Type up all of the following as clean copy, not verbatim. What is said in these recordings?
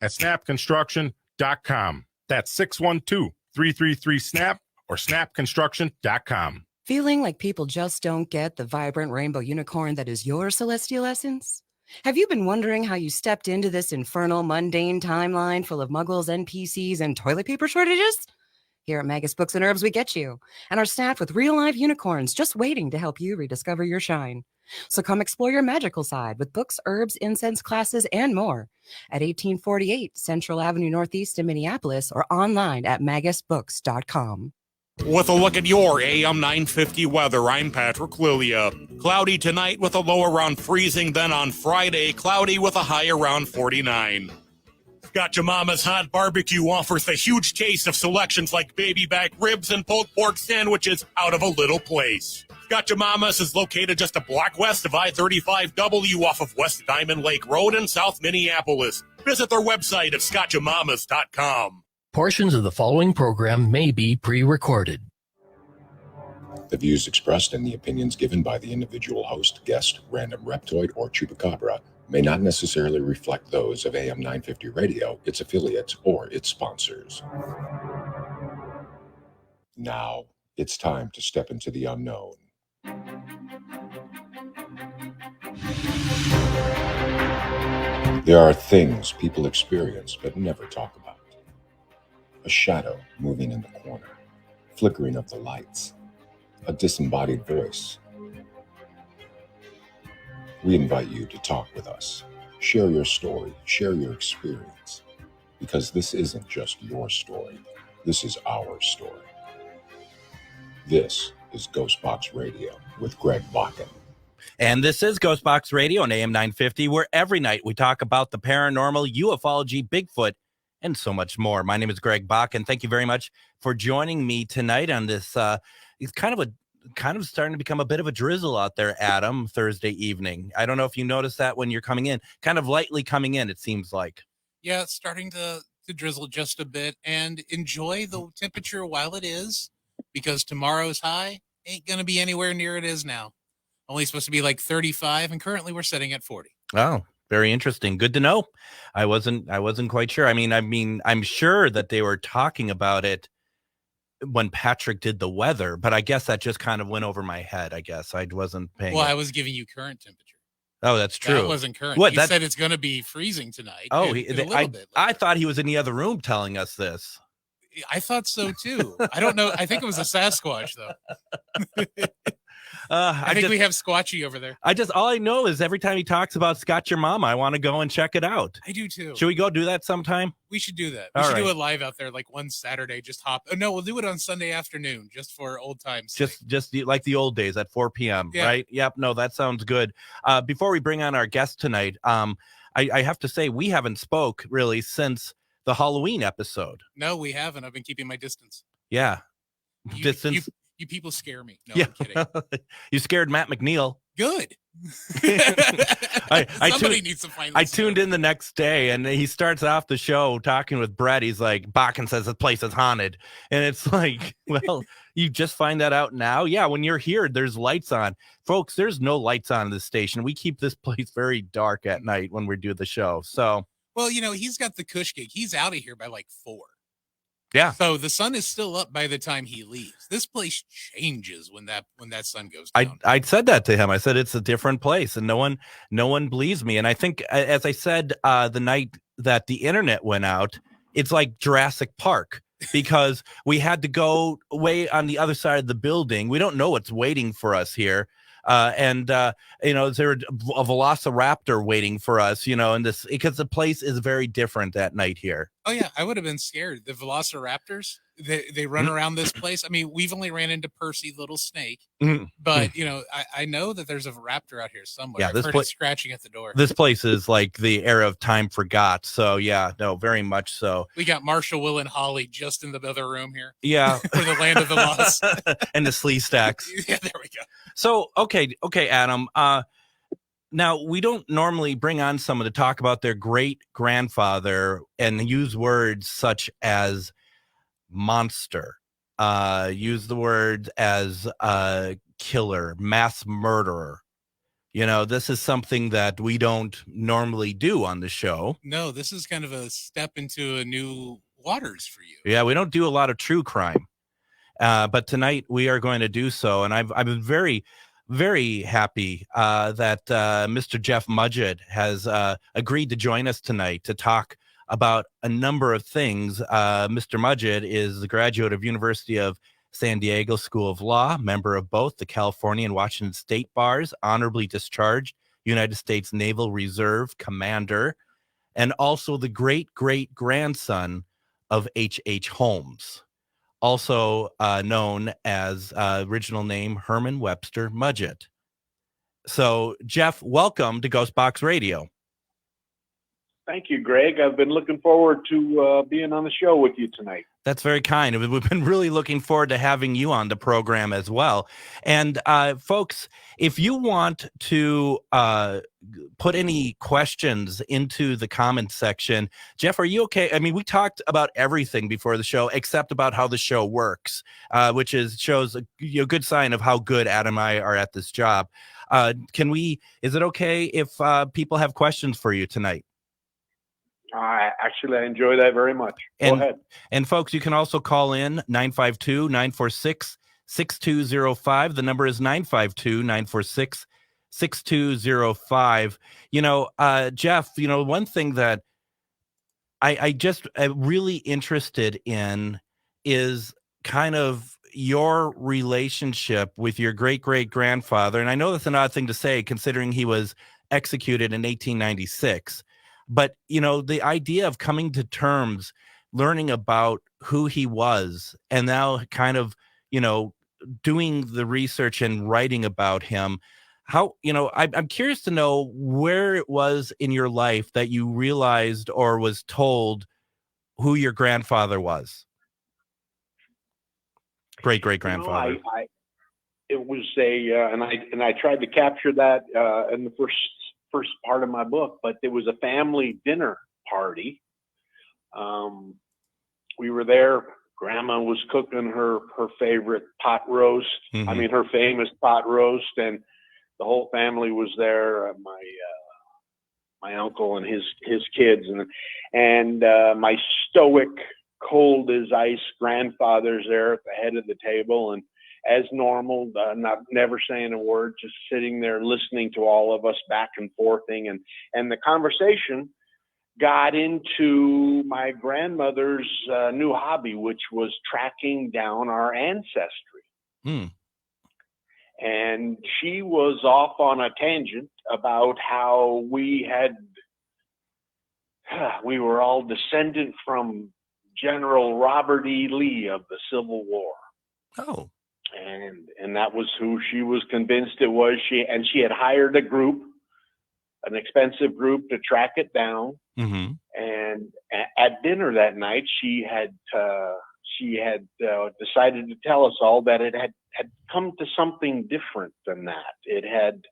at snapconstruction.com. That's 612-333-SNAP or snapconstruction.com. Feeling like people just don't get the vibrant rainbow unicorn that is your celestial essence? Have you been wondering how you stepped into this infernal, mundane timeline full of muggles, NPCs, and toilet paper shortages? Here at Magus Books and Herbs, we get you, and are staffed with real-life unicorns just waiting to help you rediscover your shine. So come explore your magical side with books, herbs, incense classes, and more at 1848 Central Avenue Northeast in Minneapolis or online at magusbooks.com. With a look at your AM 950 weather, I'm Patrick Lilia. Cloudy tonight with a low around freezing, then on Friday, cloudy with a high around 49. Gotcha Mama's Hot Barbecue offers the huge taste of selections like baby back ribs and pulled pork sandwiches out of a little place. Gotcha Mama's is located just a block west of I-35W off of West Diamond Lake Road in South Minneapolis. Visit their website at scotchamamas.com. Portions of the following program may be pre-recorded. The views expressed and the opinions given by the individual host, guest, random reptoid, or chupacabra may not necessarily reflect those of AM 950 Radio, its affiliates, or its sponsors. Now, it's time to step into the unknown. There are things people experience but never talk about. A shadow moving in the corner, flickering of the lights, a disembodied voice. We invite you to talk with us, share your story, share your experience, because this isn't just your story, this is our story. This is Ghostbox Radio with Greg Bakken. And this is Ghostbox Radio on AM 950, where every night we talk about the paranormal, ufology, Bigfoot, and so much more. My name is Greg Bach, and thank you very much for joining me tonight on this. It's kind of starting to become a bit of a drizzle out there, Adam, Thursday evening. I don't know if you noticed that when you're coming in, kind of lightly coming in, it seems like. Yeah, it's starting to drizzle just a bit, and enjoy the temperature while it is, because tomorrow's high ain't going to be anywhere near it is now. Only supposed to be like 35, and currently we're sitting at 40. Oh, very interesting. Good to know. I wasn't quite sure. I mean, I'm sure that they were talking about it when Patrick did the weather, but I guess that just kind of went over my head. I guess I wasn't paying. Well, I was giving you current temperature. Oh, that's true. That wasn't current. What? He said it's going to be freezing tonight. Oh, I thought he was in the other room telling us this. I thought so too. I don't know. I think it was a Sasquatch though. I think we have Squatchy over there. All I know is every time he talks about Scott Your Mama, I want to go and check it out. I do too. Should we go do that sometime? We should do that. We should do it live out there, like one Saturday. Just hop. Oh, no, we'll do it on Sunday afternoon, just for old times. Just like the old days at 4 p.m. Yeah. Right? Yep. No, that sounds good. Before we bring on our guest tonight, I have to say we haven't spoke really since the Halloween episode. No, we haven't. I've been keeping my distance. Yeah. Distance. You people scare me. No, yeah. I'm kidding. You scared Matt McNeil. Good. Somebody needs to find. I tuned in the next day, and he starts off the show talking with Brett. He's like, Bakken says the place is haunted. And it's like, well, you just find that out now? Yeah, when you're here, there's lights on. Folks, there's no lights on in this station. We keep this place very dark at night when we do the show. So, well, he's got the Cush gig. He's out of here by like 4. Yeah. So the sun is still up by the time he leaves. This place changes when that sun goes down. I said that to him. I said it's a different place, and no one believes me. And I think, as I said, the night that the internet went out, it's like Jurassic Park, because we had to go way on the other side of the building. We don't know what's waiting for us here. And there a velociraptor waiting for us, and this, because the place is very different at night here. Oh yeah, I would have been scared. The velociraptors, they run around this place. I mean, we've only ran into Percy, little snake, but I know that there's a raptor out here somewhere. Yeah, I've heard it scratching at the door. This place is like the era of time forgot. So yeah, no, very much so. We got Marshall, Will, and Holly just in the other room here. Yeah, for the land of the lost and the slee stacks. Yeah, there we go. So okay, Adam. Now, we don't normally bring on someone to talk about their great-grandfather and use words such as monster, use the word as killer, mass murderer, This is something that we don't normally do on the show. No, this is kind of a step into a new waters for you. Yeah, we don't do a lot of true crime. But tonight we are going to do so. And I've been very, very happy that Mr. Jeff Mudgett has agreed to join us tonight to talk about a number of things. Mr. Mudgett is a graduate of University of San Diego School of Law, member of both the California and Washington State bars, honorably discharged United States Naval Reserve commander, and also the great-great-grandson of H.H. Holmes, also known as original name Herman Webster Mudgett. So, Jeff, welcome to Ghostbox Radio. Thank you, Greg. I've been looking forward to being on the show with you tonight. That's very kind. We've been really looking forward to having you on the program as well. And folks, if you want to put any questions into the comments section, Jeff, are you okay? I mean, we talked about everything before the show except about how the show works, which shows a good sign of how good Adam and I are at this job. Is it okay if people have questions for you tonight? I enjoy that very much. Go ahead. And folks, you can also call in 952-946-6205. The number is 952-946-6205. Jeff, one thing that I'm really interested in is kind of your relationship with your great-great-grandfather. And I know that's an odd thing to say considering he was executed in 1896. But, the idea of coming to terms, learning about who he was, and now kind of, doing the research and writing about him, I'm curious to know where it was in your life that you realized or was told who your grandfather was. Great-great-grandfather. It was and I tried to capture that in the first part of my book, but it was a family dinner party. We were there. Grandma was cooking her favorite pot roast. Mm-hmm. I mean, her famous pot roast, and the whole family was there. My uncle and his kids, and my stoic, cold as ice grandfather's there at the head of the table, and as normal, never saying a word, just sitting there listening to all of us back and forthing. And the conversation got into my grandmother's new hobby, which was tracking down our ancestry. Mm. And she was off on a tangent about how we were all descendant from General Robert E. Lee of the Civil War. Oh. And that was who she was convinced it was. She had hired a group, an expensive group, to track it down. Mm-hmm. And at dinner that night, she had decided to tell us all that it had come to something different than that. It had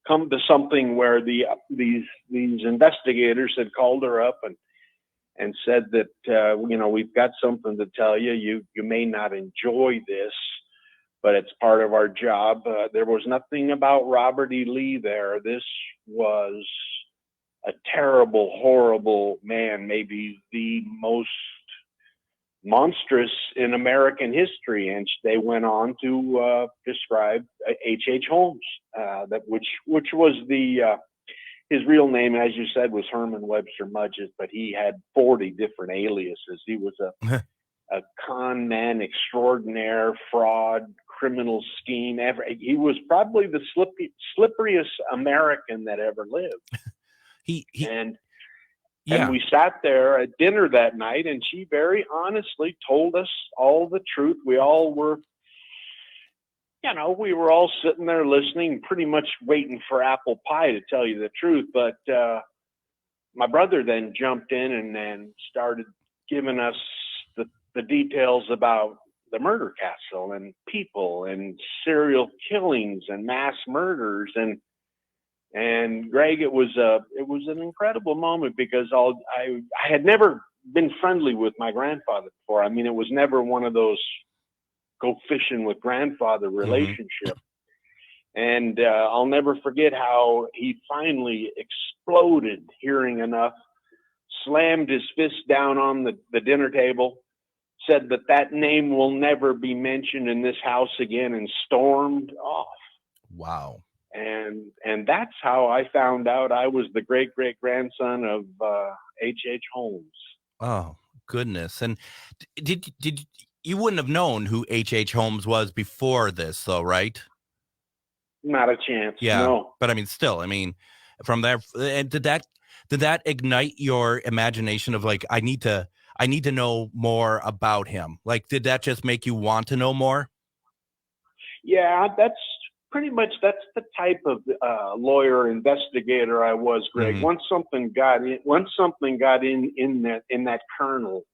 come to something where these investigators had called her up and said that we've got something to tell you. You may not enjoy this, but it's part of our job. There was nothing about Robert E. Lee there. This was a terrible, horrible man, maybe the most monstrous in American history. And they went on to describe H.H. Holmes, which was his real name, as you said, was Herman Webster Mudgett, but he had 40 different aliases. He was a con man extraordinaire, fraud, criminal scheme ever. He was probably the slipperiest American that ever lived. And we sat there at dinner that night, and she very honestly told us all the truth. We all were, we were all sitting there listening, pretty much waiting for apple pie, to tell you the truth. But my brother then jumped in and started giving us the details about the murder castle and people and serial killings and mass murders. And Greg, it was an incredible moment, because I had never been friendly with my grandfather before. I mean, it was never one of those go fishing with grandfather relationship. And I'll never forget how he finally exploded, hearing enough, slammed his fist down on the dinner table, said that name will never be mentioned in this house again, and stormed off. Wow. And that's how I found out I was the great-great-grandson of H.H. Holmes. Oh, goodness. And did you wouldn't have known who H.H. Holmes was before this, though, right? Not a chance. Yeah. No. But I mean, still, from there, and did that ignite your imagination of like, I need to know more about him? Like, did that just make you want to know more? Yeah, that's pretty much, that's the type of lawyer investigator I was, Greg. Mm-hmm. Once something got in that kernel,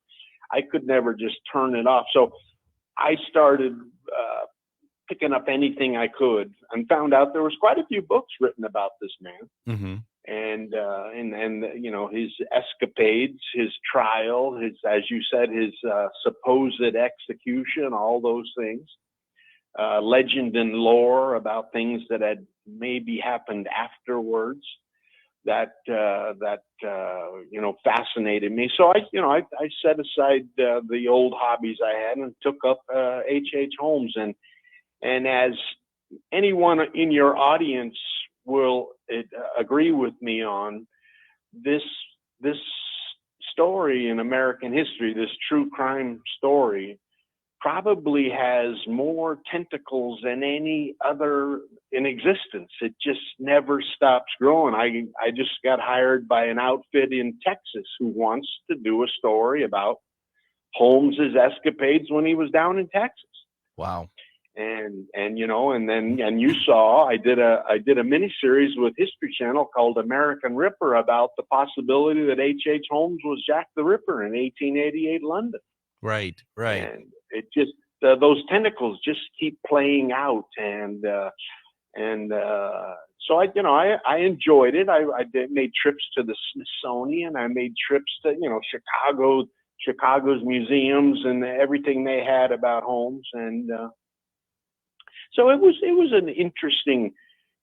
I could never just turn it off. So I started picking up anything I could, and found out there was quite a few books written about this man. Mm-hmm. And you know, his escapades, his trial, his, as you said, his supposed execution, all those things. Legend and lore about things that had maybe happened afterwards that you know, fascinated me. So I set aside the old hobbies I had and took up H.H. Holmes. And as anyone in your audience will agree with me on, this story in American history, this true crime story, probably has more tentacles than any other in existence. It just never stops growing. I just got hired by an outfit in Texas who wants to do a story about Holmes's escapades when he was down in Texas. Wow. And you know, and you saw I did a mini series with History Channel called American Ripper about the possibility that H.H. Holmes was Jack the Ripper in 1888 London. Right. And it just those tentacles just keep playing out, and so I enjoyed it. I made trips to the Smithsonian. I made trips to Chicago's museums and everything they had about Holmes, and so it was an interesting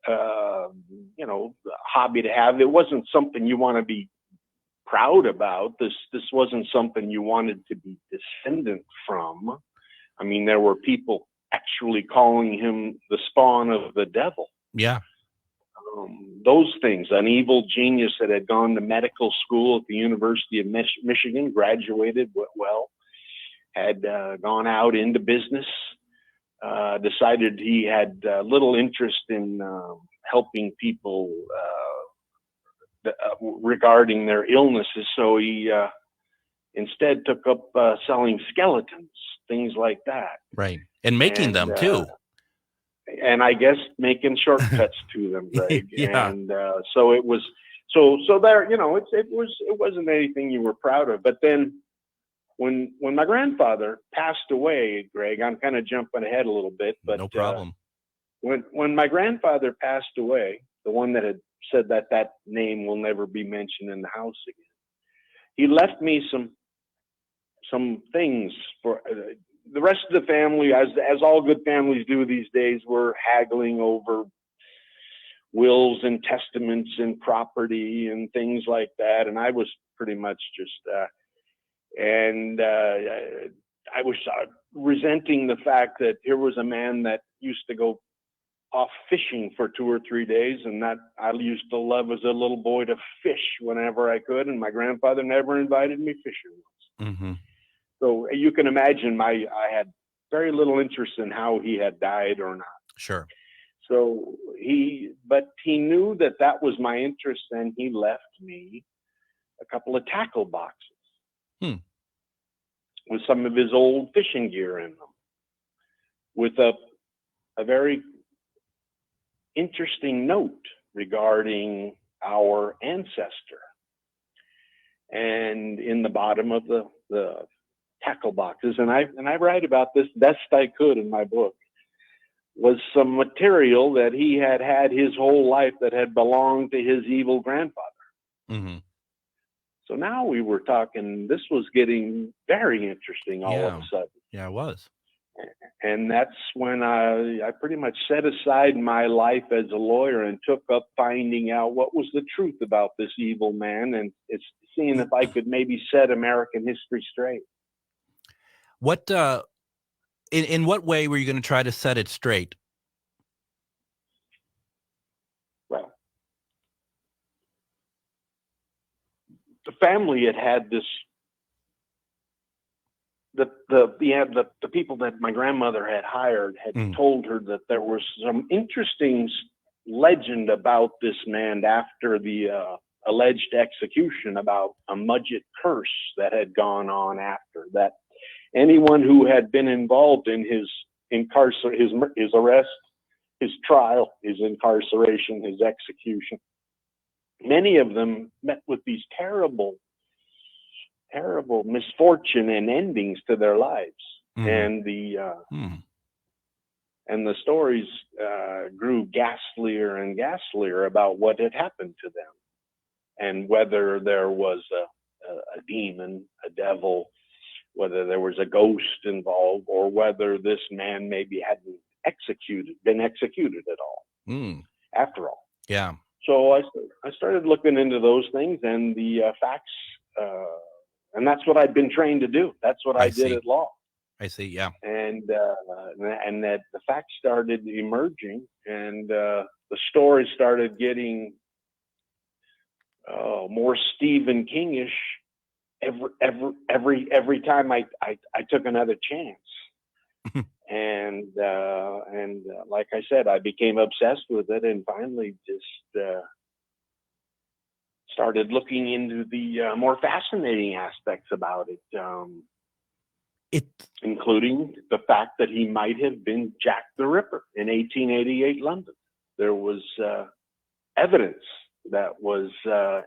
hobby to have. It wasn't something you want to be proud about. This wasn't something you wanted to be descendant from. I mean, there were people actually calling him the spawn of the devil. Yeah. Those things, an evil genius that had gone to medical school at the University of Michigan, graduated well, had gone out into business, decided he had little interest in helping people regarding their illnesses, so he instead took up selling skeletons, things like that. Right. And making them too. And I guess making shortcuts to them, Greg. Yeah. And so it was so there, it wasn't anything you were proud of. But then when my grandfather passed away, Greg, I'm kind of jumping ahead a little bit, but no problem. When my grandfather passed away, the one that had said that name will never be mentioned in the house again, he left me some things for the rest of the family, as all good families do these days. We're haggling over wills and testaments and property and things like that, and I was pretty much just I was resenting the fact that here was a man that used to go off fishing for 2 or 3 days, and that I used to love as a little boy to fish whenever I could, and my grandfather never invited me fishing. Mm-hmm. So you can imagine I had very little interest in how he had died or not. Sure. So he knew that was my interest, and he left me a couple of tackle boxes with some of his old fishing gear in them, with a very interesting note regarding our ancestor. And in the bottom of the tackle boxes, and I write about this best I could in my book, was some material that he had his whole life that had belonged to his evil grandfather. Mm-hmm. So now we were talking, this was getting very interesting all of a sudden. Yeah, it was. And that's when I pretty much set aside my life as a lawyer and took up finding out what was the truth about this evil man, and it's seeing if I could maybe set American history straight. What in what way were you going to try to set it straight? Well, the family had this. The people that my grandmother had hired had told her that there was some interesting legend about this man after the alleged execution, about a Mudgett curse that had gone on after that. Anyone who had been involved in his arrest, his trial, his incarceration, his execution, many of them met with these terrible misfortune and endings to their lives. And the stories grew ghastlier and ghastlier about what had happened to them, and whether there was a demon, a devil, whether there was a ghost involved, or whether this man maybe hadn't been executed at all, after all. Yeah. So I started looking into those things and the facts, and that's what I'd been trained to do. That's what I did at law. I see. Yeah. And that the facts started emerging, and the story started getting more Stephen Kingish every time I took another chance. and like I said, I became obsessed with it, and finally just started looking into the more fascinating aspects about it, including the fact that he might have been Jack the Ripper in 1888 London. There was evidence that was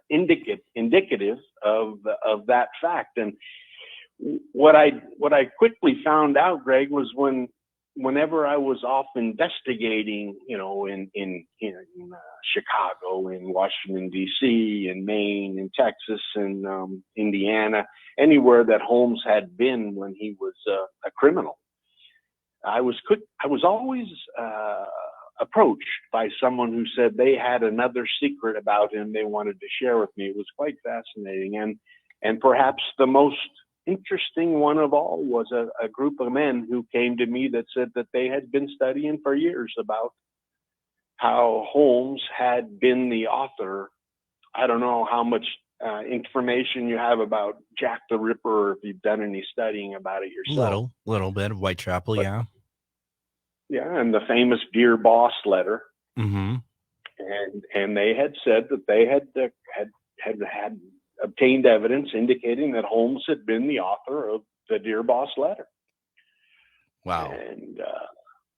indicative of that fact. And what I quickly found out, Greg, was whenever I was off investigating, in Chicago, in Washington, D.C., in Maine, in Texas, in Indiana, anywhere that Holmes had been when he was a criminal, I was always approached by someone who said they had another secret about him they wanted to share with me. It was quite fascinating. And perhaps the most interesting one of all was a group of men who came to me that said that they had been studying for years about how Holmes had been the author. I don't know how much information you have about Jack the Ripper, or if you've done any studying about it yourself. Little bit of Whitechapel, yeah. Yeah, and the famous Dear Boss letter. Mm-hmm. And they had said that they had obtained evidence indicating that Holmes had been the author of the Dear Boss letter. Wow.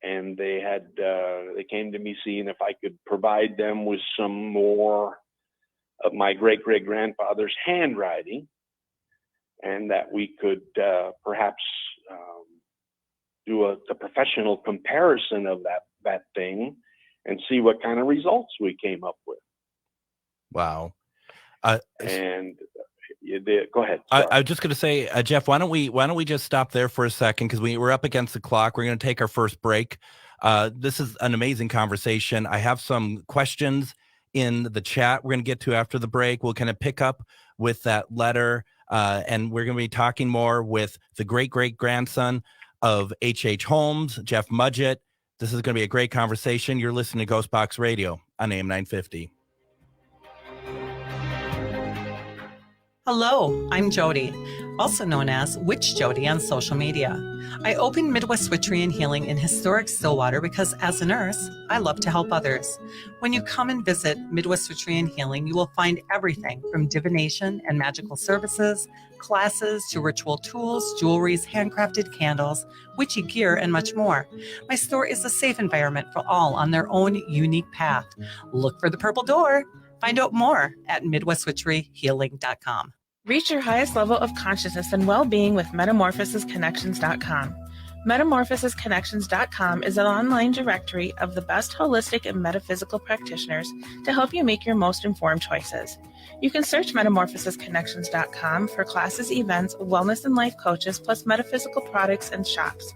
And they came to me seeing if I could provide them with some more of my great-great-grandfather's handwriting, and that we could perhaps do a professional comparison of that thing and see what kind of results we came up with. Wow. Go ahead. I was just going to say, Jeff, why don't we just stop there for a second, because we're up against the clock. We're going to take our first break. This is an amazing conversation. I have some questions in the chat we're going to get to after the break. We'll kind of pick up with that letter, and we're going to be talking more with the great-great-grandson of H.H. Holmes, Jeff Mudgett. This is going to be a great conversation. You're listening to Ghostbox Radio on AM 950. Hello, I'm Jody, also known as Witch Jody on social media. I opened Midwest Witchery and Healing in historic Stillwater because as a nurse, I love to help others. When you come and visit Midwest Witchery and Healing, you will find everything from divination and magical services, classes to ritual tools, jewelries, handcrafted candles, witchy gear, and much more. My store is a safe environment for all on their own unique path. Look for the purple door. Find out more at MidwestWitcheryHealing.com. Reach your highest level of consciousness and well-being with MetamorphosisConnections.com. MetamorphosisConnections.com is an online directory of the best holistic and metaphysical practitioners to help you make your most informed choices. You can search MetamorphosisConnections.com for classes, events, wellness and life coaches, plus metaphysical products and shops.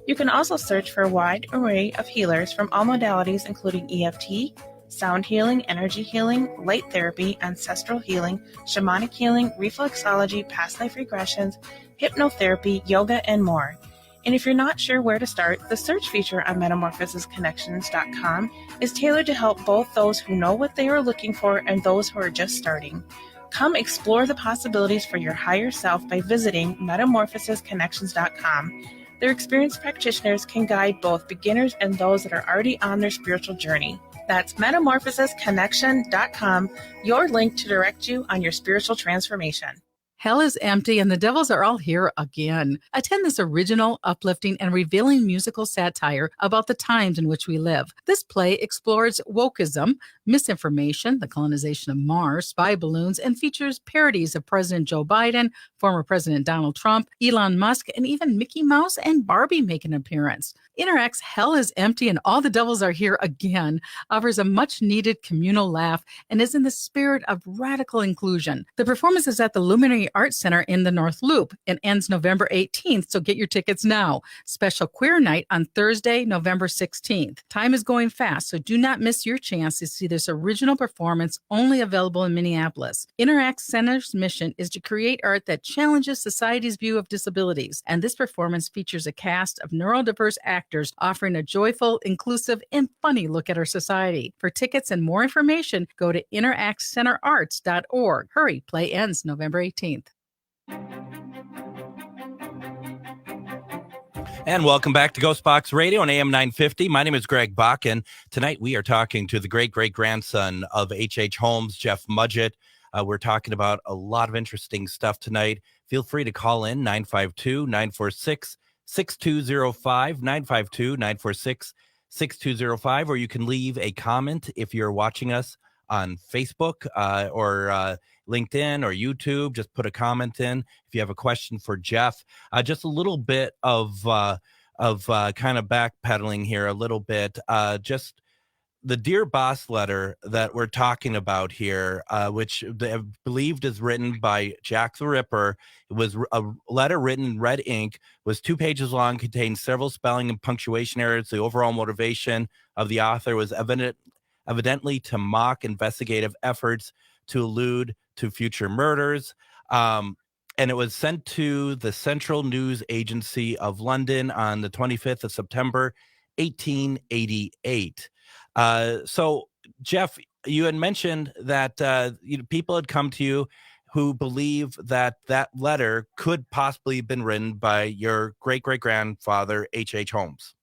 You can also search for a wide array of healers from all modalities, including EFT, sound healing, energy healing, light therapy, ancestral healing, shamanic healing, reflexology, past life regressions, hypnotherapy, yoga, and more. And if you're not sure where to start, the search feature on metamorphosisconnections.com is tailored to help both those who know what they are looking for and those who are just starting. Come explore the possibilities for your higher self by visiting metamorphosisconnections.com. Their experienced practitioners can guide both beginners and those that are already on their spiritual journey. That's metamorphosisconnection.com, your link to direct you on your spiritual transformation. Hell is empty and the devils are all here again. Attend this original, uplifting, and revealing musical satire about the times in which we live. This play explores wokeism, misinformation, the colonization of Mars, spy balloons, and features parodies of President Joe Biden, former President Donald Trump, Elon Musk, and even Mickey Mouse and Barbie make an appearance. Interact's Hell is Empty and All the Devils Are Here Again offers a much-needed communal laugh and is in the spirit of radical inclusion. The performance is at the Luminary Arts Center in the North Loop and ends November 18th, so get your tickets now. Special Queer Night on Thursday, November 16th. Time is going fast, so do not miss your chance to see this original performance, only available in Minneapolis. Interact Center's mission is to create art that challenges society's view of disabilities, and this performance features a cast of neurodiverse actors offering a joyful, inclusive, and funny look at our society. For tickets and more information, go to interactcenterarts.org. Hurry, play ends November 18th. And welcome back to Ghostbox Radio on AM 950. My name is Greg Bach, and tonight we are talking to the great-great-grandson of H.H. Holmes, Jeff Mudgett. We're talking about a lot of interesting stuff tonight. Feel free to call in 952-946-6205, 952-946-6205, or you can leave a comment if you're watching us on Facebook or LinkedIn or YouTube. Just put a comment in if you have a question for Jeff. Just a little bit of kind of backpedaling here a little bit. Just the Dear Boss letter that we're talking about here, which they believed is written by Jack the Ripper. It was a letter written in red ink, was 2 pages long, contained several spelling and punctuation errors. The overall motivation of the author was evidently to mock investigative efforts to allude to future murders. And it was sent to the Central News Agency of London on the 25th of September, 1888. So, Jeff, you had mentioned that people had come to you who believe that that letter could possibly have been written by your great-great-grandfather, H.H. Holmes.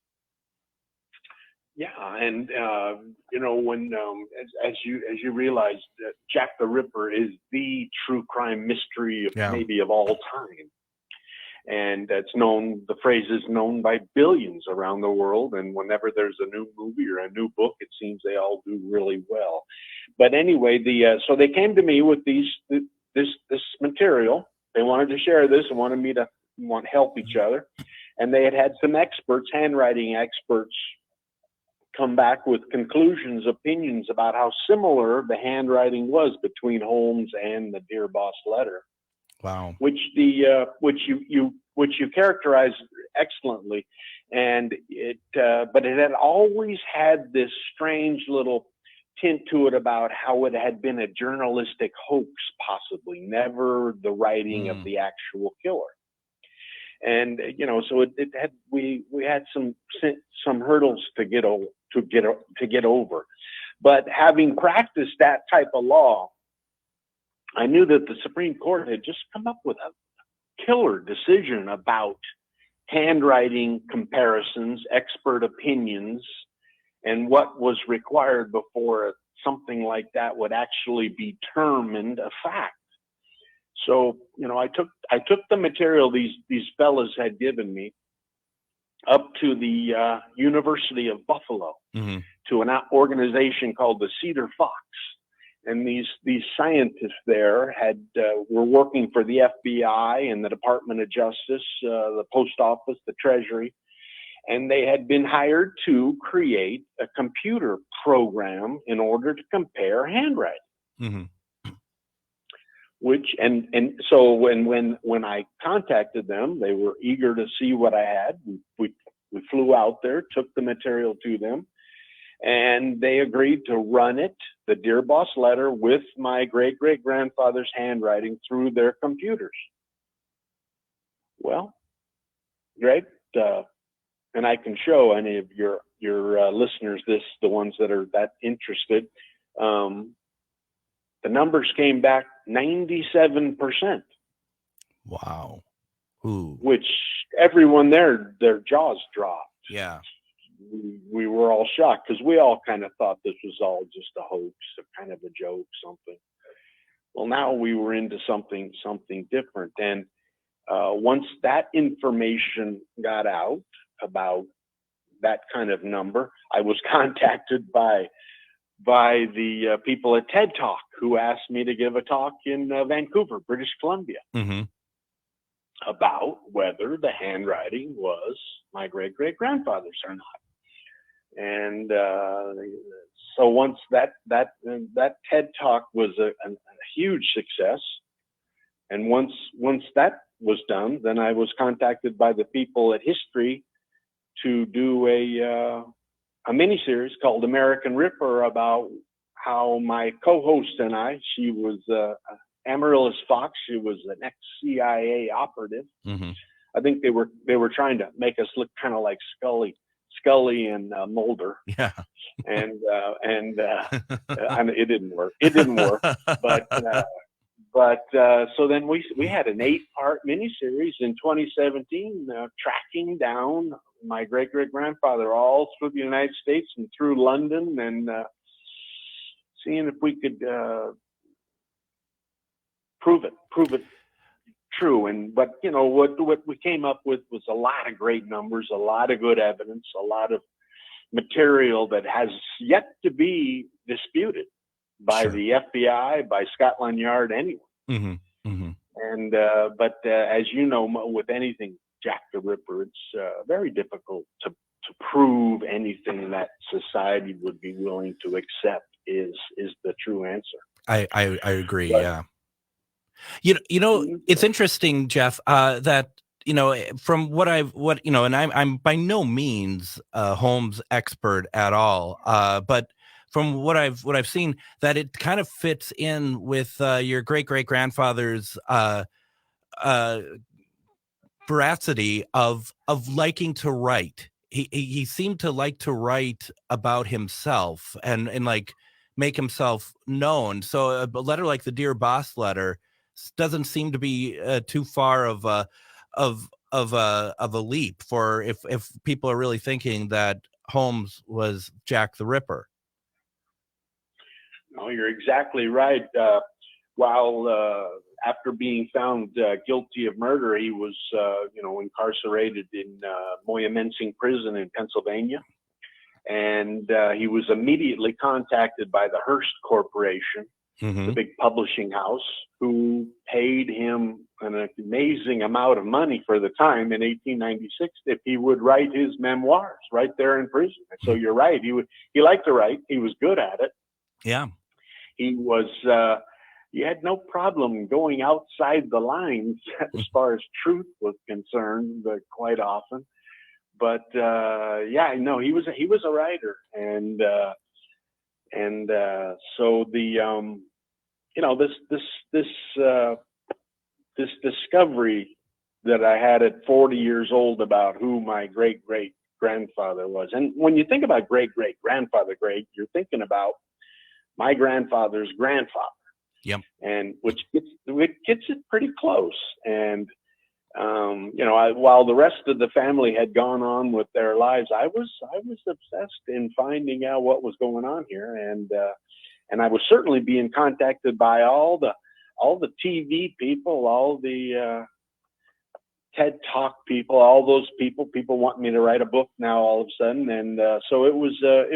Yeah, and when as you realize that Jack the Ripper is the true crime mystery of maybe of all time, and the phrase is known by billions around the world. And whenever there's a new movie or a new book, it seems they all do really well. But anyway, so they came to me with this material. They wanted to share this and wanted me to help each other, and they had some experts, handwriting experts, come back with conclusions, opinions about how similar the handwriting was between Holmes and the Dear Boss letter. Wow. Which you characterized excellently, and but it had always had this strange little tint to it about how it had been a journalistic hoax, possibly never the writing of the actual killer. And so it had we had some hurdles to get over, but having practiced that type of law, I knew that the Supreme Court had just come up with a killer decision about handwriting comparisons, expert opinions, and what was required before something like that would actually be determined a fact. So, I took the material these fellas had given me up to the University of Buffalo, to an organization called the Cedar Fox. And these scientists there were working for the FBI and the Department of Justice, the Post Office, the Treasury, and they had been hired to create a computer program in order to compare handwriting. Mm-hmm. So when I contacted them, they were eager to see what I had. We We flew out there, took the material to them, and they agreed to run it, the Dear Boss letter, with my great-great-grandfather's handwriting through their computers. Well, Greg, and I can show any of your listeners this, the ones that are that interested. The numbers came back 97%. Wow. Ooh. Which everyone there, their jaws dropped. Yeah. We were all shocked because we all kind of thought this was all just a hoax, a kind of a joke, something. Well, now we were into something different. And once that information got out about that kind of number, I was contacted by the people at TED Talk, who asked me to give a talk in Vancouver, British Columbia, about whether the handwriting was my great-great-grandfather's or not. And so once that TED Talk was a huge success, and once that was done, then I was contacted by the people at History to do a miniseries called American Ripper, about how my co-host and I, she was Amaryllis Fox, she was an ex-CIA operative. I think they were trying to make us look kind of like Scully and Mulder. Yeah. And it didn't work. But so then we had an 8-part miniseries in 2017, tracking down my great-great-grandfather all through the United States and through London, and seeing if we could prove it true. But you know what we came up with was a lot of great numbers, a lot of good evidence, a lot of material that has yet to be disputed by the FBI, by Scotland Yard, anyone. And but as you know, with anything Jack the Ripper, it's very difficult to prove anything that society would be willing to accept is the true answer. I agree. Yeah. You know, it's interesting, Jeff, that, you know, from what and I'm by no means a Holmes expert at all, but from what I've seen, that it kind of fits in with your great-great-grandfather's veracity of liking to write. He seemed to like to write about himself and like make himself known. So a letter like the Dear Boss letter doesn't seem to be too far of a leap for if people are really thinking that Holmes was Jack the Ripper. No, you're exactly right. While after being found guilty of murder, he was, incarcerated in Moyamensing Prison in Pennsylvania. And he was immediately contacted by the Hearst Corporation, the big publishing house, who paid him an amazing amount of money for the time in 1896 if he would write his memoirs right there in prison. And so you're right. He liked to write. He was good at it. Yeah. He was, he had no problem going outside the lines as far as truth was concerned, but quite often. But he was a writer, and so the this discovery that I had at 40 years old about who my great-great-grandfather was, and when you think about great-great-grandfather, you're thinking about my grandfather's grandfather. Yep. And which gets it pretty close. And while the rest of the family had gone on with their lives, I was obsessed in finding out what was going on here, and I was certainly being contacted by all the TV people, all the TED Talk people, all those people want me to write a book now all of a sudden, and so it was a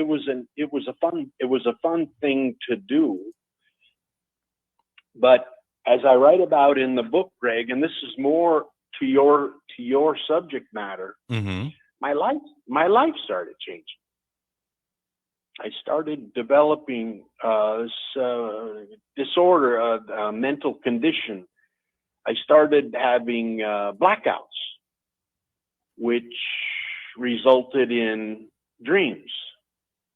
fun thing to do. But as I write about in the book, Greg, and this is more to your subject matter, my life started changing. I started developing this disorder, a mental condition. I started having blackouts, which resulted in dreams,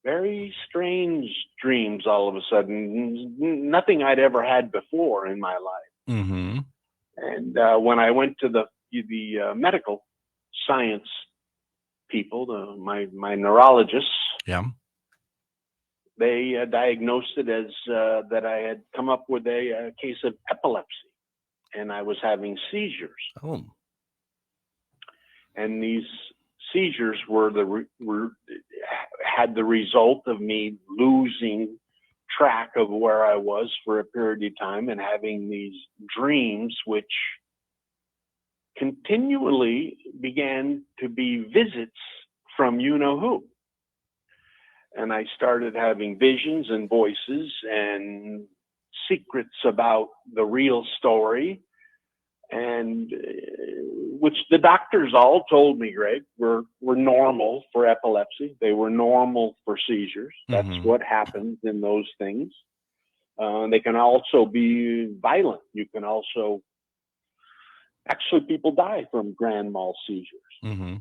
very strange dreams all of a sudden, nothing I'd ever had before in my life. Mm-hmm. And when I went to the medical science people, my neurologists, Yeah. they diagnosed it as that I had come up with a case of epilepsy, and I was having seizures. Oh. And these seizures had the result of me losing track of where I was for a period of time and having these dreams, which continually began to be visits from you-know-who. And I started having visions and voices and secrets about the real story, and which the doctors all told me, Greg, were normal for epilepsy. They were normal for seizures. That's what happens in those things. They can also be violent. You can also, actually, people die from grand mal seizures. Mm-hmm.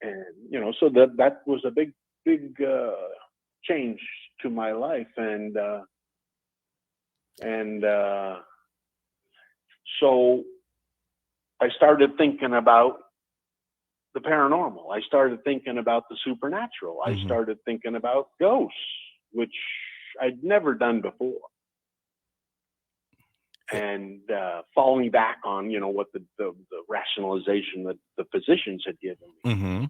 And, so that was a big change to my life. And so I started thinking about the paranormal. I started thinking about the supernatural. I started thinking about ghosts, which I'd never done before. And falling back on, what the rationalization that the physicians had given me. Mm-hmm.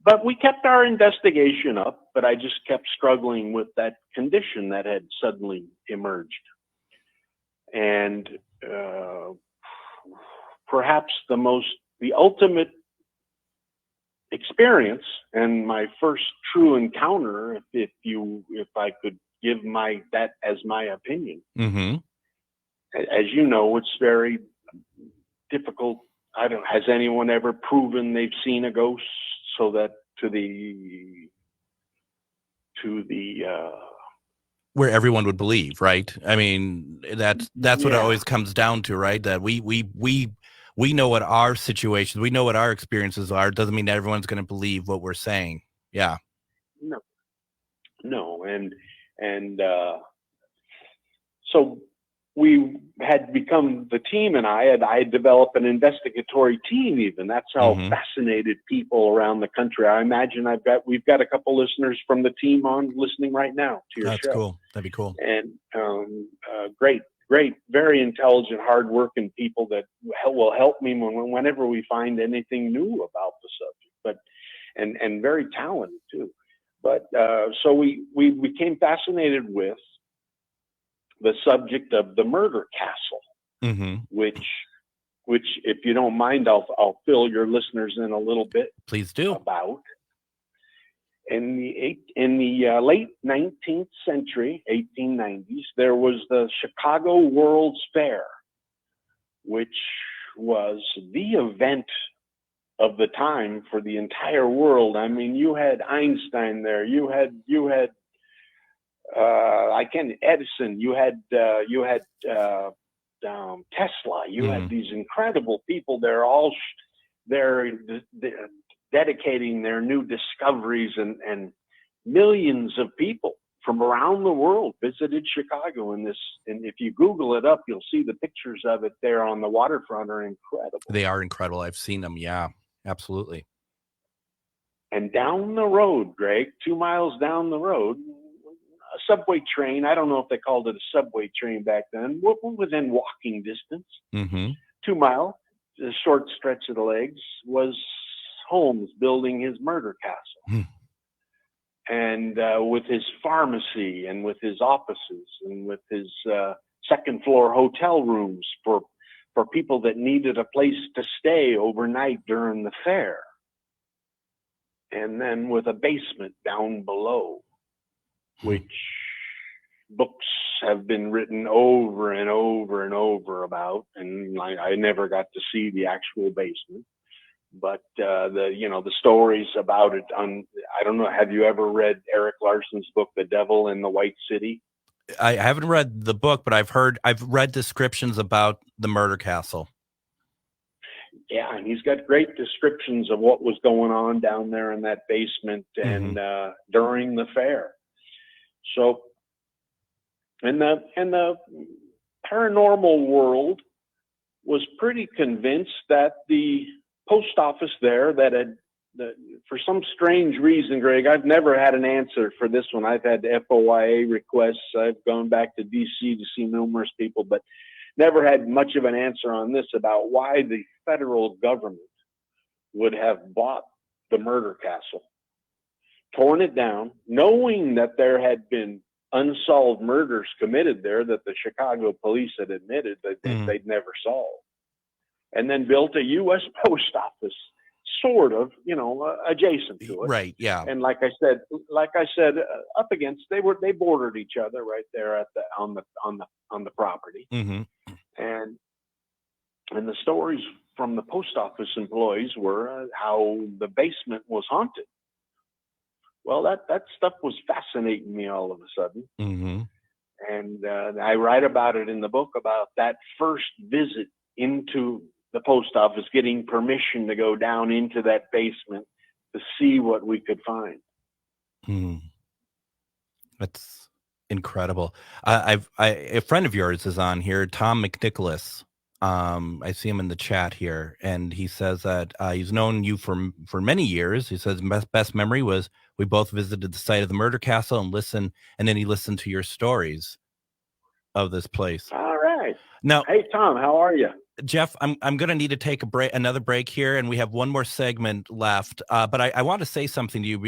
But we kept our investigation up, but I just kept struggling with that condition that had suddenly emerged. And perhaps the ultimate experience and my first true encounter, if I could give that as my opinion. Mm-hmm. As you know, it's very difficult. Has anyone ever proven they've seen a ghost so that to the where everyone would believe, right? I mean, that's what it always comes down to, right? That we know what our situations, we know what our experiences are. Doesn't mean that everyone's going to believe what we're saying. Yeah. No. And so we had become the team, and I had developed an investigatory team. Even that's how fascinated people around the country. I imagine we've got a couple listeners from the team on listening right now to your show. That's cool. That'd be cool. And great, very intelligent, hardworking people that will help me whenever we find anything new about the subject. But and very talented too. But so we became fascinated with the subject of the murder castle, which, if you don't mind, I'll fill your listeners in a little bit. Please do. About in the late 19th century, 1890s, there was the Chicago World's Fair, which was the event of the time for the entire world. I mean, you had Einstein there, you had Edison, you had Tesla, you had these incredible people. They're all they're dedicating their new discoveries, and millions of people from around the world visited Chicago in this. And if you Google it up, you'll see the pictures of it there on the waterfront are incredible. They are incredible. I've seen them. Yeah, absolutely. And down the road, Greg, 2 miles down the road, a subway train. I don't know if they called it a subway train back then. Within walking distance, 2 mile, a short stretch of the legs, was Holmes building his murder castle. And with his pharmacy and with his offices and with his second floor hotel rooms for people that needed a place to stay overnight during the fair. And then with a basement down below, which books have been written over and over and over about. And I never got to see the actual basement. But the stories about it I don't know. Have you ever read Eric Larson's book, The Devil in the White City? I haven't read the book, but I've read descriptions about the murder castle. Yeah, and he's got great descriptions of what was going on down there in that basement and during the fair. So, and the paranormal world was pretty convinced that the post office there for some strange reason, Greg, I've never had an answer for this one. I've had FOIA requests. I've gone back to DC to see numerous people, but never had much of an answer on this about why the federal government would have bought the murder castle, torn it down, knowing that there had been unsolved murders committed there that the Chicago police had admitted that they'd never solved, and then built a U.S. post office sort of, adjacent to it. Right. Yeah. And like I said, up against, they bordered each other right there on the property. Mm-hmm. And the stories from the post office employees were how the basement was haunted. Well, that stuff was fascinating me all of a sudden. Mm-hmm. And I write about it in the book, about that first visit into the post office, getting permission to go down into that basement to see what we could find. That's incredible. A friend of yours is on here, Tom McNicholas. I see him in the chat here, and he says that he's known you for many years. He says best memory was we both visited the site of the murder castle and then he listened to your stories of this place. All right. Now, hey Tom, how are you? Jeff, I'm going to need to take another break here, and we have one more segment left. But I want to say something to you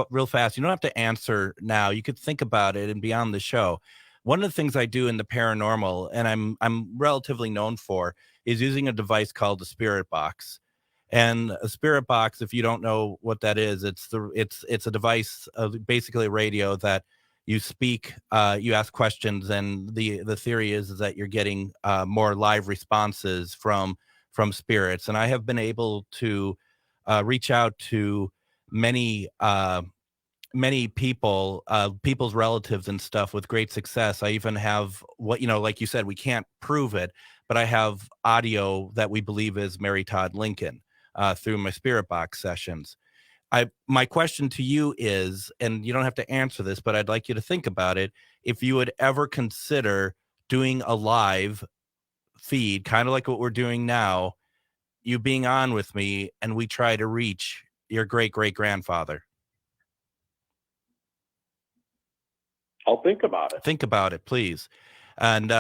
real fast. You don't have to answer now. You could think about it and be on the show. One of the things I do in the paranormal, and I'm relatively known for, is using a device called the Spirit Box. And a Spirit Box, if you don't know what that is, it's a device, basically a radio that you speak, you ask questions, and the theory is that you're getting more live responses from spirits. And I have been able to reach out to many people, people's relatives and stuff with great success. I even have like you said, we can't prove it, but I have audio that we believe is Mary Todd Lincoln through my Spirit Box sessions. My question to you is, and you don't have to answer this, but I'd like you to think about it, if you would ever consider doing a live feed, kind of like what we're doing now, you being on with me, and we try to reach your great-great-grandfather. I'll think about it. Think about it, please. And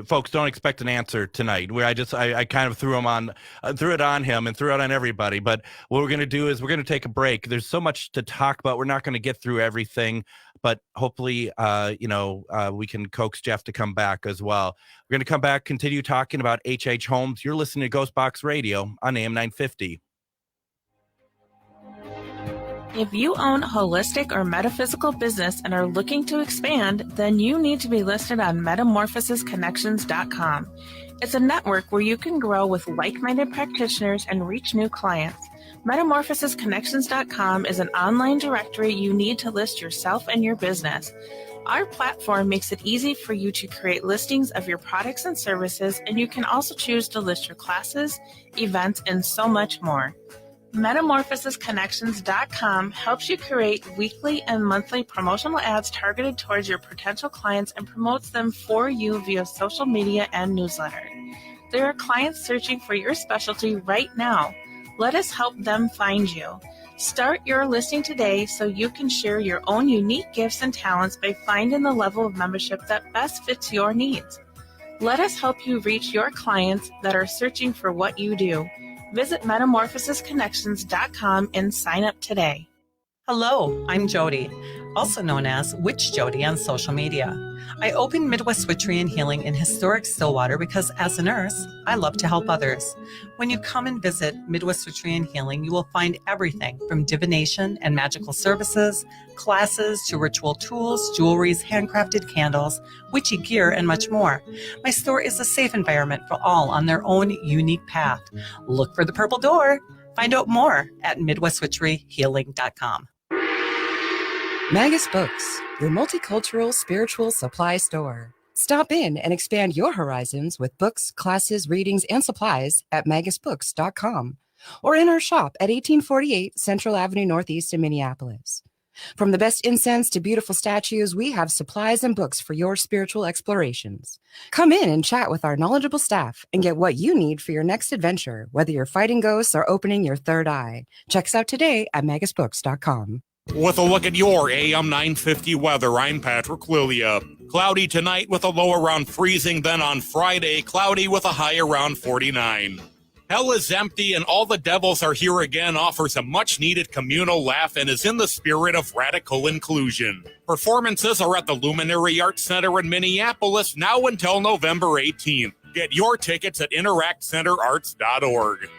folks, don't expect an answer tonight. I kind of threw it on him and threw it on everybody. But what we're going to do is we're going to take a break. There's so much to talk about. We're not going to get through everything, but hopefully, we can coax Jeff to come back as well. We're going to come back, continue talking about H.H. Holmes. You're listening to Ghostbox Radio on AM 950. If you own a holistic or metaphysical business and are looking to expand, then you need to be listed on metamorphosisconnections.com. It's a network where you can grow with like-minded practitioners and reach new clients. Metamorphosisconnections.com is an online directory you need to list yourself and your business. Our platform makes it easy for you to create listings of your products and services, and you can also choose to list your classes, events, and so much more. Metamorphosisconnections.com helps you create weekly and monthly promotional ads targeted towards your potential clients and promotes them for you via social media and newsletter. There are clients searching for your specialty right now. Let us help them find you. Start your listing today so you can share your own unique gifts and talents by finding the level of membership that best fits your needs. Let us help you reach your clients that are searching for what you do. Visit metamorphosisconnections.com and sign up today. Hello, I'm Jody, also known as Witch Jody on social media. I opened Midwest Witchery and Healing in historic Stillwater because as a nurse, I love to help others. When you come and visit Midwest Witchery and Healing, you will find everything from divination and magical services, classes to ritual tools, jewelries, handcrafted candles, witchy gear, and much more. My store is a safe environment for all on their own unique path. Look for the purple door. Find out more at MidwestWitcheryHealing.com. Magus Books, your multicultural spiritual supply store. Stop in and expand your horizons with books, classes, readings, and supplies at magusbooks.com or in our shop at 1848 Central Avenue Northeast in Minneapolis. From the best incense to beautiful statues, we have supplies and books for your spiritual explorations. Come in and chat with our knowledgeable staff and get what you need for your next adventure, whether you're fighting ghosts or opening your third eye. Check us out today at magusbooks.com. With a look at your AM 950 weather, I'm Patrick Lilia. Cloudy tonight with a low around freezing, then on Friday, cloudy with a high around 49. Hell is Empty and All the Devils Are Here Again offers a much-needed communal laugh and is in the spirit of radical inclusion. Performances are at the Luminary Arts Center in Minneapolis now until November 18th. Get your tickets at interactcenterarts.org.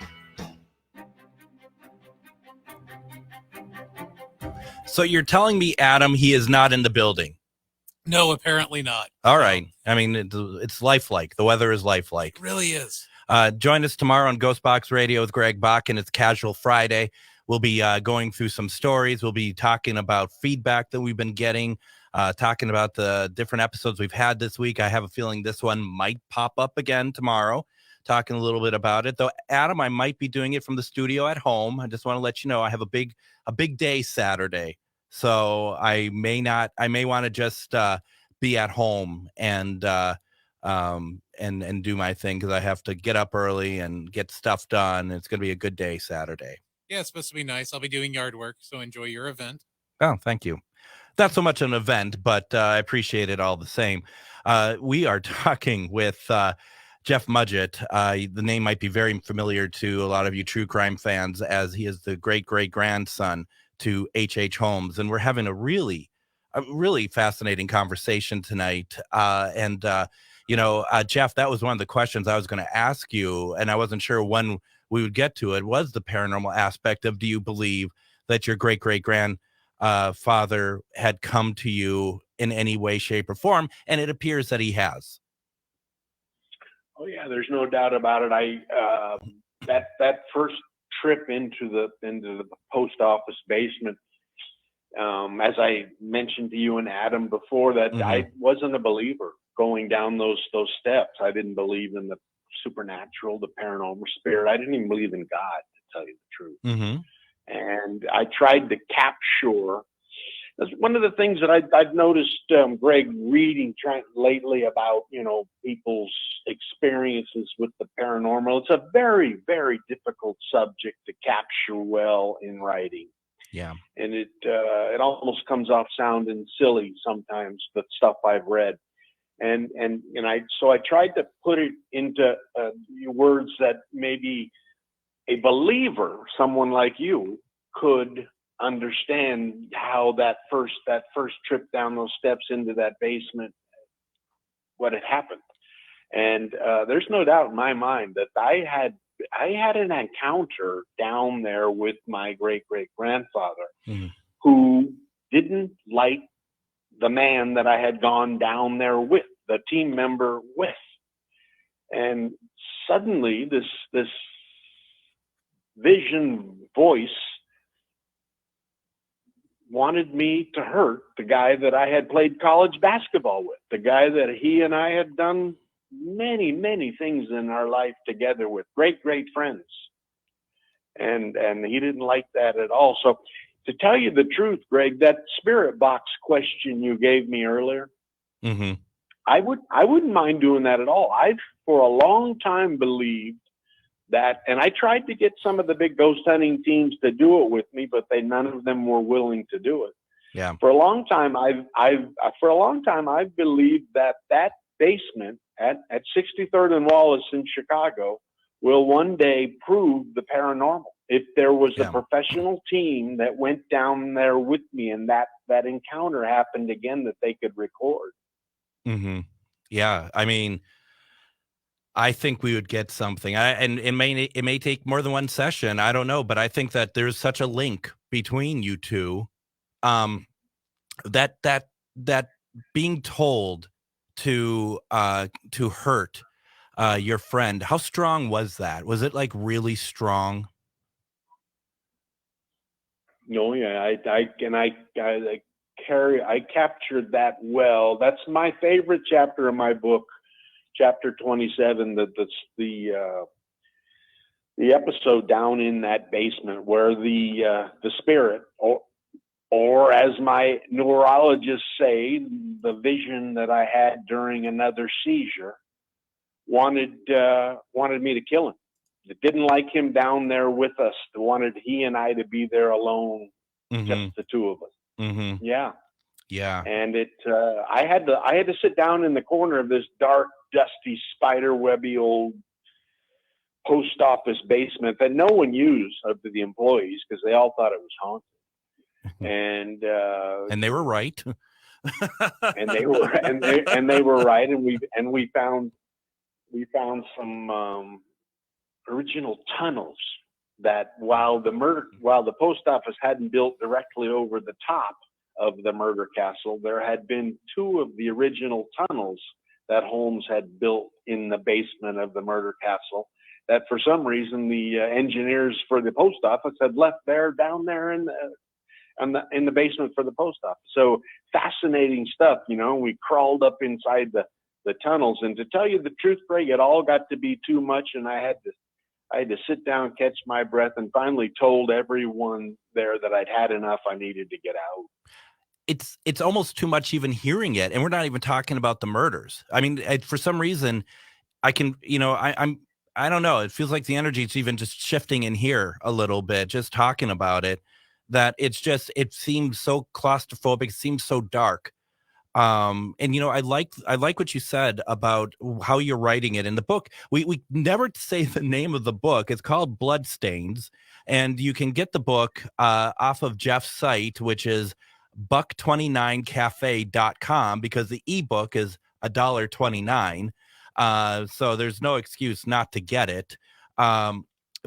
So you're telling me, Adam, he is not in the building? No, apparently not. All right. I mean, it's lifelike. The weather is lifelike. It really is. Join us tomorrow on Ghostbox Radio with Greg Bach, and it's Casual Friday. We'll be going through some stories. We'll be talking about feedback that we've been getting, talking about the different episodes we've had this week. I have a feeling this one might pop up again tomorrow, talking a little bit about it. Though, Adam, I might be doing it from the studio at home. I just want to let you know I have a big day Saturday. So I may want to just be at home and do my thing because I have to get up early and get stuff done. It's going to be a good day Saturday. Yeah, it's supposed to be nice. I'll be doing yard work, so enjoy your event. Oh, thank you. Not so much an event, but I appreciate it all the same. We are talking with Jeff Mudgett. The name might be very familiar to a lot of you true crime fans, as he is the great-great-grandson to H.H. Holmes. And we're having a really fascinating conversation tonight. Jeff, that was one of the questions I was going to ask you, and I wasn't sure when we would get to it, was the paranormal aspect of, do you believe that your great-great-grandfather had come to you in any way, shape, or form? And it appears that he has. Oh yeah, there's no doubt about it. That first trip into the post office basement, as I mentioned to you and Adam before, that I wasn't a believer going down those steps. I didn't believe in the supernatural, the paranormal, spirit. I didn't even believe in God, to tell you the truth. And I tried to capture. That's one of the things that I've noticed, Greg, reading lately about, people's experiences with the paranormal. It's a very, very difficult subject to capture well in writing. Yeah. And it almost comes off sounding silly sometimes, the stuff I've read. And I tried to put it into words that maybe a believer, someone like you, could understand how that first trip down those steps into that basement, what had happened. And there's no doubt in my mind that I had an encounter down there with my great-great-grandfather who didn't like the man that I had gone down there with, the team member with. And suddenly this vision voice wanted me to hurt the guy that I had played college basketball with, the guy that he and I had done many, many things in our life together with, great, great friends. And he didn't like that at all. So to tell you the truth, Greg, that spirit box question you gave me earlier, I wouldn't mind doing that at all. I've for a long time believed that, and I tried to get some of the big ghost hunting teams to do it with me, but none of them were willing to do it. Yeah. For a long time, I've believed that basement at 63rd and Wallace in Chicago will one day prove the paranormal. If there was a professional team that went down there with me and that encounter happened again, that they could record. Yeah. I mean, I think we would get something. And it may take more than one session. I don't know, but I think that there's such a link between you two, that being told to hurt your friend. How strong was that? Was it like really strong? No, yeah, I captured that well. That's my favorite chapter of my book, chapter 27. The episode down in that basement where the spirit, or as my neurologists say, the vision that I had during another seizure, wanted me to kill him. It didn't like him down there with us. It wanted he and I to be there alone, just the two of us. Mm-hmm. Yeah. Yeah. And I had to sit down in the corner of this dark, dusty, spider-webby old post office basement that no one used of the employees because they all thought it was haunted. And they were right. and they were right. And we found some original tunnels that while the post office hadn't built directly over the top of the murder castle, there had been two of the original tunnels that Holmes had built in the basement of the murder castle that for some reason the engineers for the post office had left down there in the basement for the post office. So fascinating stuff, we crawled up inside the tunnels, and to tell you the truth, Greg, it all got to be too much, and I had to sit down, catch my breath, and finally told everyone there that I'd had enough. I needed to get out. It's almost too much even hearing it, and we're not even talking about the murders. I mean, for some reason, I can, I don't know. It feels like the energy is even just shifting in here a little bit, just talking about it. That it seems so claustrophobic, it seems so dark. And I like what you said about how you're writing it in the book. We never say the name of the book. It's called Bloodstains, and you can get the book off of Jeff's site, which is buck29cafe.com, because the ebook is $1.29. So there's no excuse not to get it.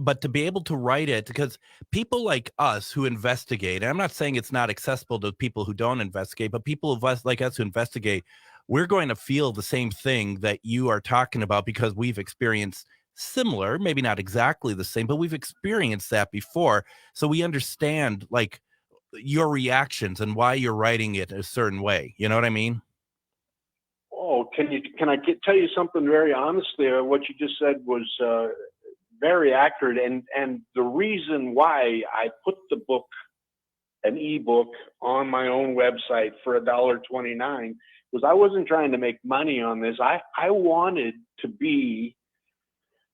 But to be able to write it, because people like us who investigate, and I'm not saying it's not accessible to people who don't investigate, but people like us who investigate, we're going to feel the same thing that you are talking about because we've experienced similar, maybe not exactly the same, but we've experienced that before. So we understand like your reactions and why you're writing it a certain way. You know what I mean? Oh, can I tell you something very honestly? What you just said was very accurate, and the reason why I put the book, an ebook, on my own website for $1.29 was I wasn't trying to make money on this. I wanted to be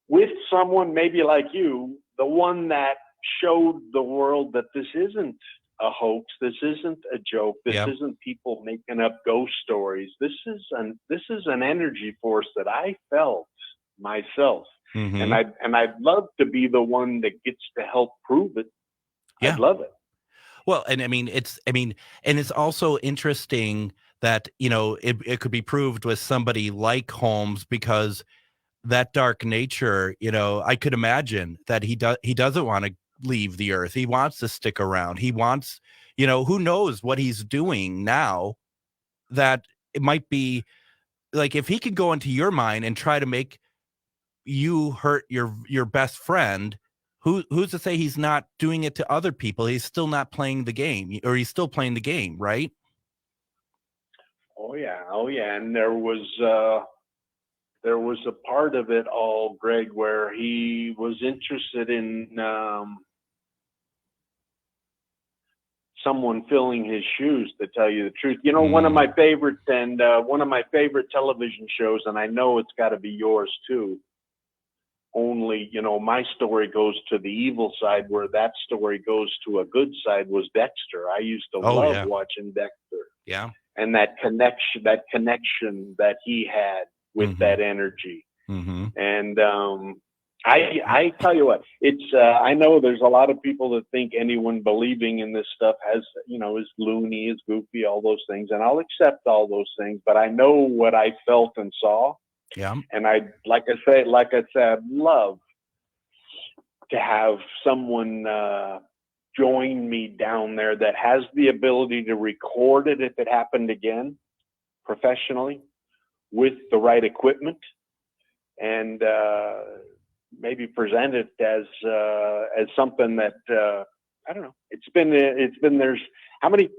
with someone maybe like you, the one that showed the world that this isn't a hoax, this isn't a joke, this isn't people making up ghost stories. This is an energy force that I felt myself. Mm-hmm. And I'd love to be the one that gets to help prove it. Yeah. I'd love it. Well, and it's also interesting that, it could be proved with somebody like Holmes, because that dark nature, I could imagine that he doesn't want to leave the earth. He wants to stick around. He wants, who knows what he's doing now, that it might be like, if he could go into your mind and try to make you hurt your best friend, who's to say he's not doing it to other people? He's still not playing the game, or he's still playing the game, right? Oh yeah. And there was a part of it all, Greg, where he was interested in someone filling his shoes, to tell you the truth. One of my favorites, and one of my favorite television shows, and I know it's got to be yours too, only my story goes to the evil side where that story goes to a good side, was Dexter. I used to love watching Dexter. Yeah. And that connection that he had with that energy. Mm-hmm. And I tell you what, it's I know there's a lot of people that think anyone believing in this stuff has, is loony, is goofy, all those things, and I'll accept all those things, but I know what I felt and saw. Yeah. And like I said, I'd love to have someone join me down there that has the ability to record it if it happened again, professionally, with the right equipment, and maybe present it as something that I don't know. It's been there's how many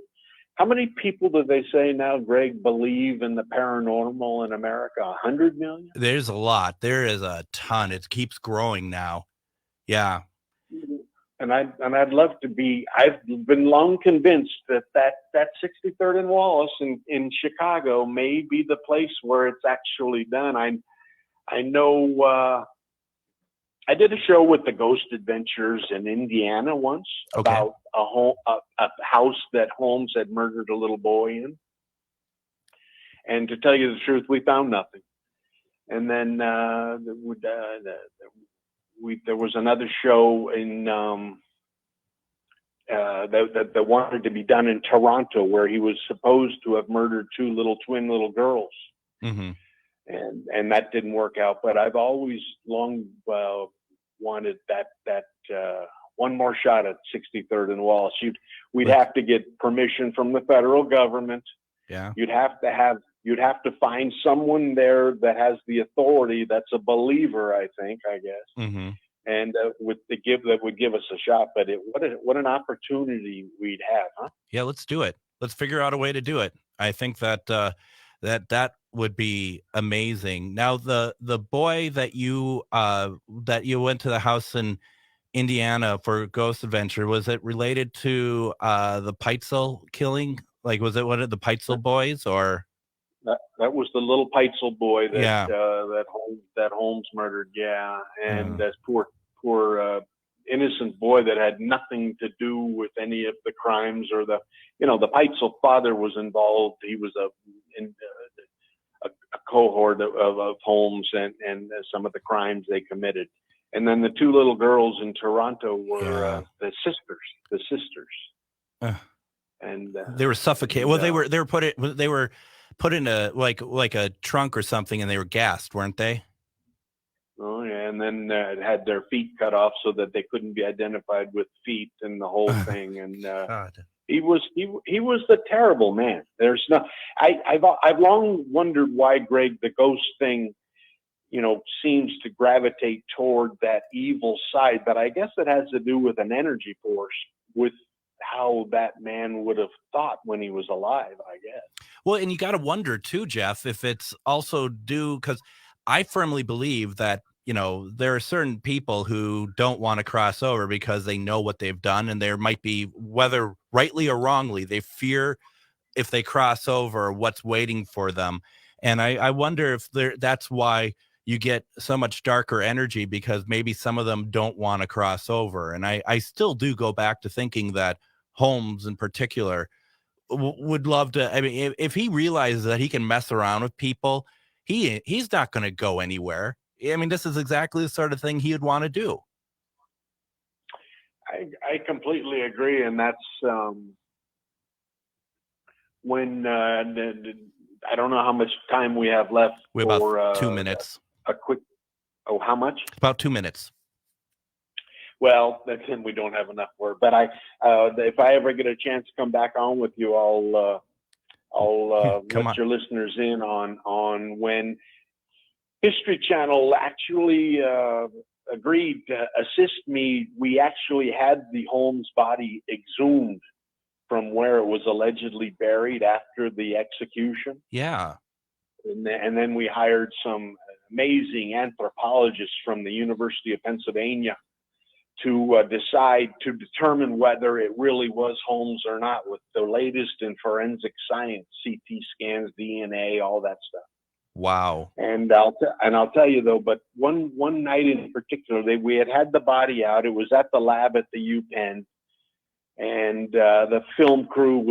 How many people do they say now, Greg, believe in the paranormal in America? 100 million? There's a lot. There is a ton. It keeps growing now. Yeah. And I'd love to be. I've been long convinced that 63rd and Wallace in Chicago may be the place where it's actually done. I know. I did a show with the Ghost Adventures in Indiana once about a house that Holmes had murdered a little boy in. And to tell you the truth, we found nothing. And then there was another show in that wanted to be done in Toronto, where he was supposed to have murdered two twin little girls. Mm-hmm. And that didn't work out. But I've always long wanted that one more shot at 63rd and Wallace. We'd have to get permission from the federal government. Yeah. You'd have to find someone there that has the authority, that's a believer, I guess. Mm-hmm. And that would give us a shot. But what an opportunity we'd have, huh? Yeah, let's do it. Let's figure out a way to do it. I think that that would be amazing. Now, the boy that you went to the house in Indiana for Ghost Adventure, was it related to the Peitzel killing? Like, was it one of the Peitzel boys, or? That was the little Peitzel boy that Yeah. that Holmes murdered. Yeah, and that poor innocent boy that had nothing to do with any of the crimes, or the Peitzel father was involved. He was a cohort of Holmes and some of the crimes they committed. And then the two little girls in Toronto were the sisters. And they were suffocated. Well, they were put in a like a trunk or something, and they were gassed, weren't they? Oh yeah, and then had their feet cut off so that they couldn't be identified with feet and the whole thing. And he was the terrible man. There's no. I've long wondered why, Greg, the ghost thing, seems to gravitate toward that evil side. But I guess it has to do with an energy force, with how that man would have thought when he was alive, I guess. Well, and you got to wonder too, Jeff, if it's also due, because I firmly believe that, there are certain people who don't want to cross over because they know what they've done, and there might be, whether rightly or wrongly, they fear if they cross over what's waiting for them. And I wonder if that's why you get so much darker energy, because maybe some of them don't want to cross over. And I still do go back to thinking that Holmes in particular would love to. I mean, if he realizes that he can mess around with people, he's not going to go anywhere. I mean, this is exactly the sort of thing he would want to do. I completely agree. And that's when I don't know how much time we have left. We have about 2 minutes. A quick. Oh, how much? About 2 minutes. Well, then we don't have enough for it. But if I ever get a chance to come back on with you, I'll let your listeners in on when History Channel actually agreed to assist me. We actually had the Holmes body exhumed from where it was allegedly buried after the execution. Yeah. And then we hired some amazing anthropologists from the University of Pennsylvania to determine whether it really was Holmes or not, with the latest in forensic science, CT scans, DNA, all that stuff. Wow. And I'll tell you though, but one night in particular, we had the body out. It was at the lab at the UPenn, and the film crew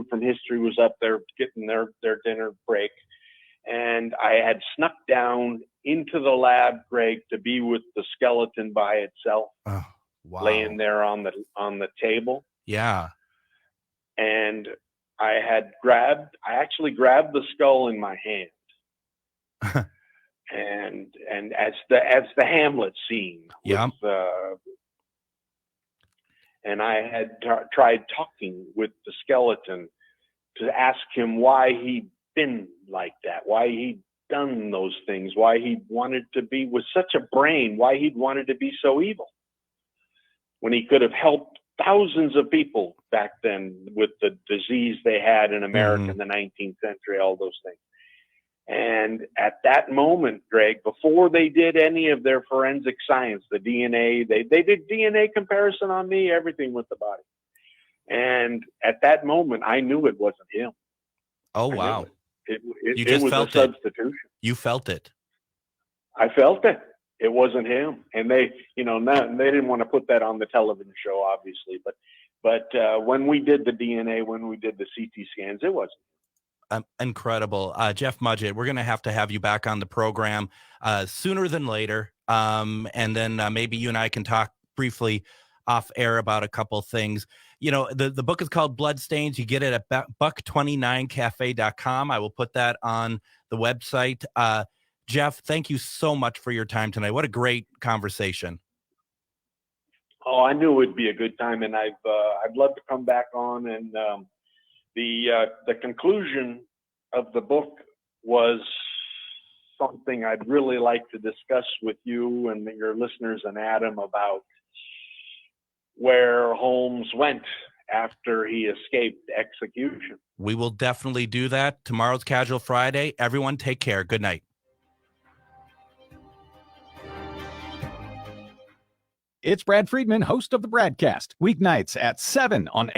from History was up there getting their dinner break. And I had snuck down into the lab, Greg, to be with the skeleton by itself, laying there on the table. Yeah. And I actually grabbed the skull in my hand, and as the Hamlet scene. Yeah. And I had tried talking with the skeleton to ask him why he'd been like that, why he'd done those things, why he wanted to be with such a brain, why he'd wanted to be so evil when he could have helped thousands of people back then with the disease they had in America in the 19th century, all those things. And at that moment, Greg, before they did any of their forensic science, the DNA, they did DNA comparison on me, everything with the body. And at that moment, I knew it wasn't him. Oh, wow. It just was felt a substitution. You felt it. I felt it. It wasn't him. And they, they didn't want to put that on the television show, obviously. But when we did the DNA, when we did the CT scans, it wasn't. Incredible. Jeff Mudgett, we're going to have you back on the program sooner than later. And then maybe you and I can talk briefly off air about a couple things. The book is called Bloodstains. You get it at buck29cafe.com. I will put that on the website. Jeff, thank you so much for your time tonight. What a great conversation. Oh, I knew it would be a good time, and I'd love to come back on. And the conclusion of the book was something I'd really like to discuss with you and your listeners and Adam about where Holmes went after he escaped execution. We will definitely do that. Tomorrow's Casual Friday. Everyone take care. Good night. It's Brad Friedman, host of the Bradcast, weeknights at 7 on